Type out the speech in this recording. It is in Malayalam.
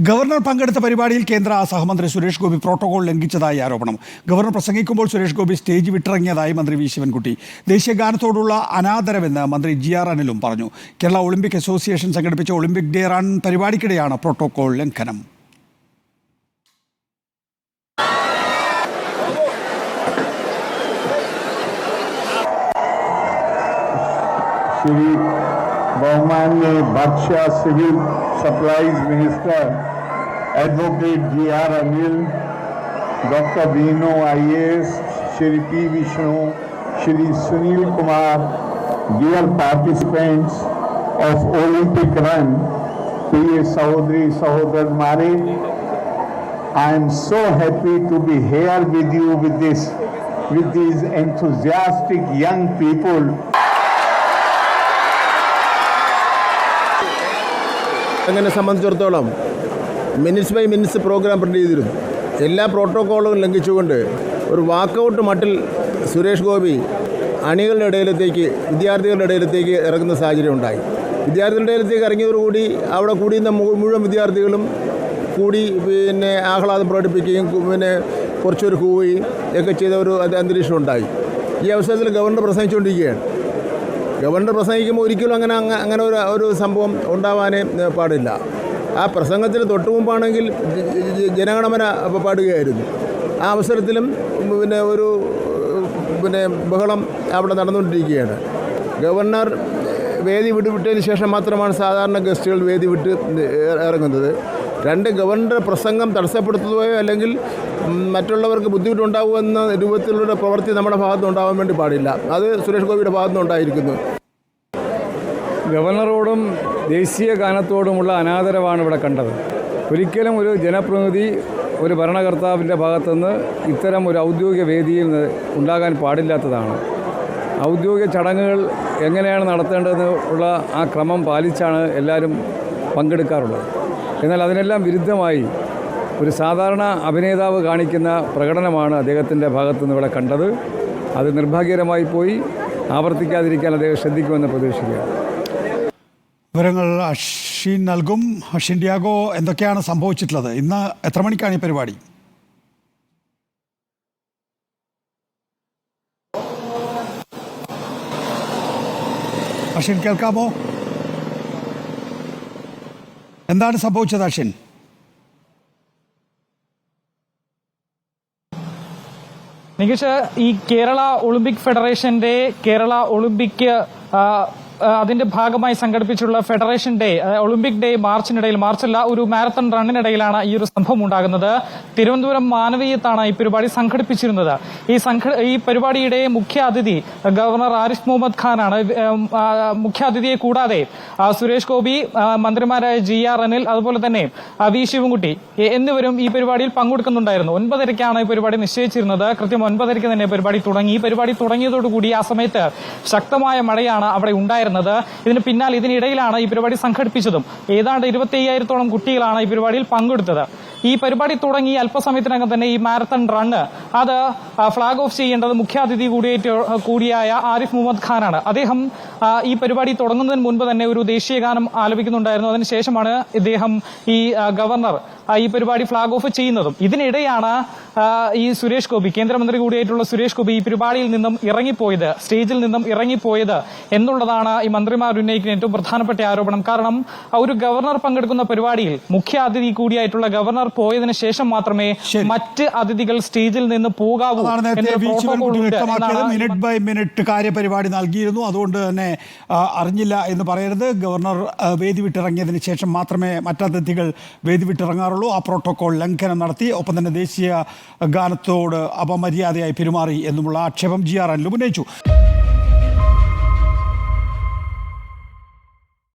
ഗവർണർ പങ്കെടുത്ത പരിപാടിയിൽ കേന്ദ്ര സഹമന്ത്രി സുരേഷ് ഗോപി പ്രോട്ടോകോൾ ലംഘിച്ചതായി ആരോപണം. ഗവർണർ പ്രസംഗിക്കുമ്പോൾ സുരേഷ് ഗോപി സ്റ്റേജ് വിട്ടിറങ്ങിയതായി മന്ത്രി വി ശിവൻകുട്ടി. ദേശീയ ഗാനത്തോടുള്ള അനാദരവെന്ന് മന്ത്രി GR അനിലും പറഞ്ഞു. കേരള ഒളിമ്പിക് അസോസിയേഷൻ സംഘടിപ്പിച്ച ഒളിമ്പിക് ഡേ റൺ പരിപാടിക്കിടെയാണ് പ്രോട്ടോകോൾ ലംഘനം. श्री बहुमान्य बादशाह civil supplies minister advocate GR अनिल, doctor Bino IAS, Shri P Vishnu, Shri Sunil Kumar, dear participants of Olympic run, प्रिय सहोदरी सहोदर मारे, I am so happy to be here with you with these enthusiastic young people. അങ്ങനെ സംബന്ധിച്ചിടത്തോളം minutes by minutes programme print ചെയ്തിരുന്നു. എല്ലാ പ്രോട്ടോക്കോളും ലംഘിച്ചുകൊണ്ട് ഒരു വാക്കൗട്ട് മട്ടിൽ സുരേഷ് ഗോപി അണികളുടെ ഇടയിലത്തേക്ക്, വിദ്യാർത്ഥികളുടെ ഇടയിലത്തേക്ക് ഇറങ്ങുന്ന സാഹചര്യം ഉണ്ടായി. വിദ്യാർത്ഥികളുടെ ഇടയിലത്തേക്ക് ഇറങ്ങിയതോടുകൂടി അവിടെ കൂടിയുന്ന മുഴുവൻ വിദ്യാർത്ഥികളും കൂടി ആഹ്ലാദം പ്രകടിപ്പിക്കുകയും കുറച്ചൊരു കൂവുകയും ഒക്കെ ചെയ്ത ഒരു അന്തരീക്ഷം ഉണ്ടായി. ഈ അവസരത്തിൽ ഗവർണർ പ്രസംഗിച്ചുകൊണ്ടിരിക്കുകയാണ്. ഗവർണർ പ്രസംഗിക്കുമ്പോൾ ഒരിക്കലും അങ്ങനെ ഒരു സംഭവം ഉണ്ടാവാനേ പാടില്ല. ആ പ്രസംഗത്തിന് തൊട്ടു മുമ്പാണെങ്കിൽ ജനഗണമന പാടുകയായിരുന്നു. ആ അവസരത്തിലും ഒരു ബഹളം അവിടെ നടന്നുകൊണ്ടിരിക്കുകയാണ്. ഗവർണർ വേദി വിട്ടതിന് ശേഷം മാത്രമാണ് സാധാരണ ഗസ്റ്റുകൾ വേദി വിട്ട് ഇറങ്ങുന്നത്. ഗവർണറുടെ പ്രസംഗം തടസ്സപ്പെടുത്തുകയോ അല്ലെങ്കിൽ മറ്റുള്ളവർക്ക് ബുദ്ധിമുട്ടുണ്ടാവുമെന്ന രൂപത്തിലുള്ള പ്രവൃത്തി നമ്മുടെ ഭാഗത്ത് ഉണ്ടാവാൻ വേണ്ടി പാടില്ല. അത് സുരേഷ് ഗോപിയുടെ ഭാഗത്തുനിന്നുണ്ടായിരിക്കുന്നു. ഗവർണറോടും ദേശീയ ഗാനത്തോടുമുള്ള അനാദരവാണ് ഇവിടെ കണ്ടത്. ഒരിക്കലും ഒരു ജനപ്രതിനിധി, ഒരു ഭരണകർത്താവിൻ്റെ ഭാഗത്തുനിന്ന് ഇത്തരം ഒരു ഔദ്യോഗിക വേദിയിൽ ഉണ്ടാകാൻ പാടില്ലാത്തതാണ്. ഔദ്യോഗിക ചടങ്ങുകൾ എങ്ങനെയാണ് നടത്തേണ്ടതെന്ന് ഉള്ള ആ ക്രമം പാലിച്ചാണ് എല്ലാവരും പങ്കെടുക്കാറുള്ളത്. എന്നാൽ അതിനെല്ലാം വിരുദ്ധമായി ഒരു സാധാരണ അഭിനേതാവ് കാണിക്കുന്ന പ്രകടനമാണ് അദ്ദേഹത്തിൻ്റെ ഭാഗത്തുനിന്ന് ഇവിടെ കണ്ടത്. അത് നിർഭാഗ്യകരമായി പോയി. ആവർത്തിക്കാതിരിക്കാൻ അദ്ദേഹം ശ്രദ്ധിക്കുമെന്ന് പ്രതീക്ഷിക്കുക. വിവരങ്ങൾ അശ്വിൻ നൽകും. അശ്വിൻ ഡിയാഗോ, എന്തൊക്കെയാണ് സംഭവിച്ചിട്ടുള്ളത്? ഇന്ന് എത്ര മണിക്കാണ് ഈ പരിപാടി? അശ്വിൻ, കേൾക്കാമോ? എന്താണ് സംഭവിച്ചത് അശ്വിൻ? നികേഷ്, ഈ കേരള ഒളിമ്പിക് ഫെഡറേഷന്റെ കേരള ഒളിമ്പിക് അതിന്റെ ഭാഗമായി സംഘടിപ്പിച്ചുള്ള ഫെഡറേഷൻ ഡേ, ഒളിമ്പിക് ഡേ മാർച്ചിനിടയിൽ, മാർച്ചല്ല, ഒരു മാരത്തൺ റണ്ണിനിടയിലാണ് ഈ ഒരു സംഭവം ഉണ്ടാകുന്നത്. തിരുവനന്തപുരം മാനവീയത്താണ് ഈ പരിപാടി സംഘടിപ്പിച്ചിരുന്നത്. ഈ പരിപാടിയുടെ മുഖ്യ അതിഥി ഗവർണർ ആരിഫ് മുഹമ്മദ് ഖാനാണ്. മുഖ്യാതിഥിയെ കൂടാതെ സുരേഷ് ഗോപി, മന്ത്രിമാരായ GR അനിൽ, അതുപോലെ തന്നെ വി ശിവൻകുട്ടി എന്നിവരും ഈ പരിപാടിയിൽ പങ്കെടുക്കുന്നുണ്ടായിരുന്നു. 9:30ക്കാണ് ഈ പരിപാടി നിശ്ചയിച്ചിരുന്നത്. കൃത്യം 9:30 തന്നെ പരിപാടി തുടങ്ങി. ഈ പരിപാടി തുടങ്ങിയതോടുകൂടി ആ സമയത്ത് ശക്തമായ മഴയാണ് അവിടെ ഉണ്ടായിരുന്നത്. ഇതിനിടയിലാണ് ഈ പരിപാടി സംഘടിപ്പിച്ചതും. ഏതാണ്ട് 25,000-ഓളം കുട്ടികളാണ് ഈ പരിപാടിയിൽ പങ്കെടുത്തത്. ഈ പരിപാടി തുടങ്ങി അല്പസമയത്തിനകം തന്നെ ഈ മാരത്തൺ റണ്ണ് അത് ഫ്ളാഗ് ഓഫ് ചെയ്യേണ്ടത് മുഖ്യാതിഥി കൂടിയായ ആരിഫ് മുഹമ്മദ് ഖാനാണ്. അദ്ദേഹം ഈ പരിപാടി തുടങ്ങുന്നതിന് മുൻപ് തന്നെ ഒരു ദേശീയ ഗാനം ആലപിക്കുന്നുണ്ടായിരുന്നു. അതിനുശേഷമാണ് ഇദ്ദേഹം, ഈ ഗവർണർ, ഈ പരിപാടി ഫ്ളാഗ് ഓഫ് ചെയ്യുന്നതും. ഇതിനിടെയാണ് ഈ സുരേഷ് ഗോപി, കേന്ദ്രമന്ത്രി കൂടിയായിട്ടുള്ള സുരേഷ് ഗോപി, ഈ പരിപാടിയിൽ നിന്നും ഇറങ്ങിപ്പോയത്, സ്റ്റേജിൽ നിന്നും ഇറങ്ങിപ്പോയത് എന്നുള്ളതാണ് ഈ മന്ത്രിമാർ ഉന്നയിക്കുന്ന ഏറ്റവും പ്രധാനപ്പെട്ട ആരോപണം. കാരണം ഒരു ഗവർണർ പങ്കെടുക്കുന്ന പരിപാടിയിൽ മുഖ്യ അതിഥി കൂടിയായിട്ടുള്ള ഗവർണർ പോയതിനു ശേഷം മാത്രമേ മറ്റ് അതിഥികൾ സ്റ്റേജിൽ നിന്ന് പോകാവൂ. മിനിറ്റ് ബൈ മിനിറ്റ് കാര്യപരിപാടി നൽകിയിരുന്നു. അതുകൊണ്ട് തന്നെ അറിഞ്ഞില്ല എന്ന് പറയരുത്. ഗവർണർ വേദി വിട്ടിറങ്ങിയതിന് ശേഷം മാത്രമേ മറ്റതിഥികൾ വേദി വിട്ടിറങ്ങാറുള്ളൂ. ആ പ്രോട്ടോകോൾ ലംഘനം നടത്തി. ഒപ്പം തന്നെ ദേശീയ ഗാനത്തോട് അപമര്യാദയായി പെരുമാറി എന്നുമുള്ള ആക്ഷേപം GR അനിലും ഉന്നയിച്ചു.